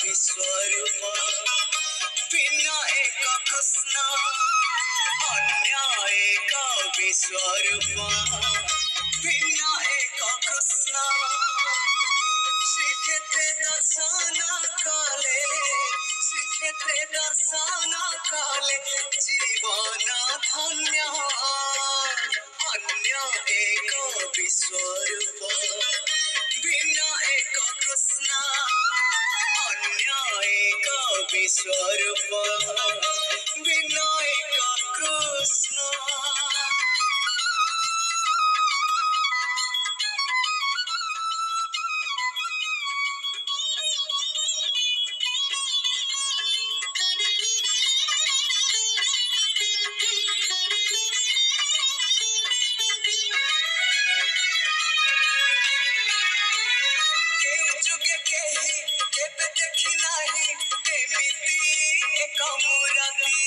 विश्वरूप भिन्न एक कृष्ण अन्य एक विश्वरूप भिन्न एक कृष्ण श्रीक्षेत्रे दर्शन काले श्रीक्षेत्रे दर्शन काले जीवन धन्य अन्य एक विश्वरूप भिन्न एक कृष्ण अन्य एक विश्वरूप भिन्न एक कृष्ण जुगे केही केबे देखी नाही एमिति एक मुराती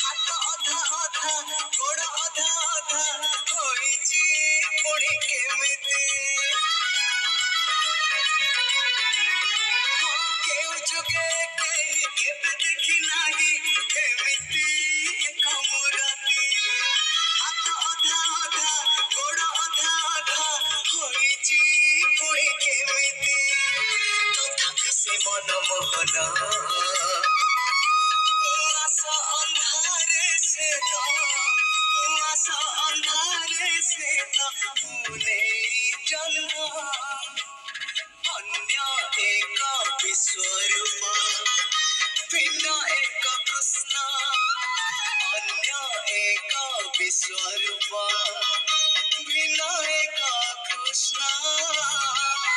हाथ अधा अधा गोड़ अधा अधा होइची पुणी केमिति केउ जुगे केही केबे देखी नाही एमिति एक मुराती हाथ अधा अधा गोड़ अधा अधा होइची पुणी केमिति तथापि से मनमोहन उआसा अंधारे से उआसा अंधारे से मुने जन्म अन्य एक विश्वरूप भिन्न एक कृष्ण अन्य एक विश्वरूप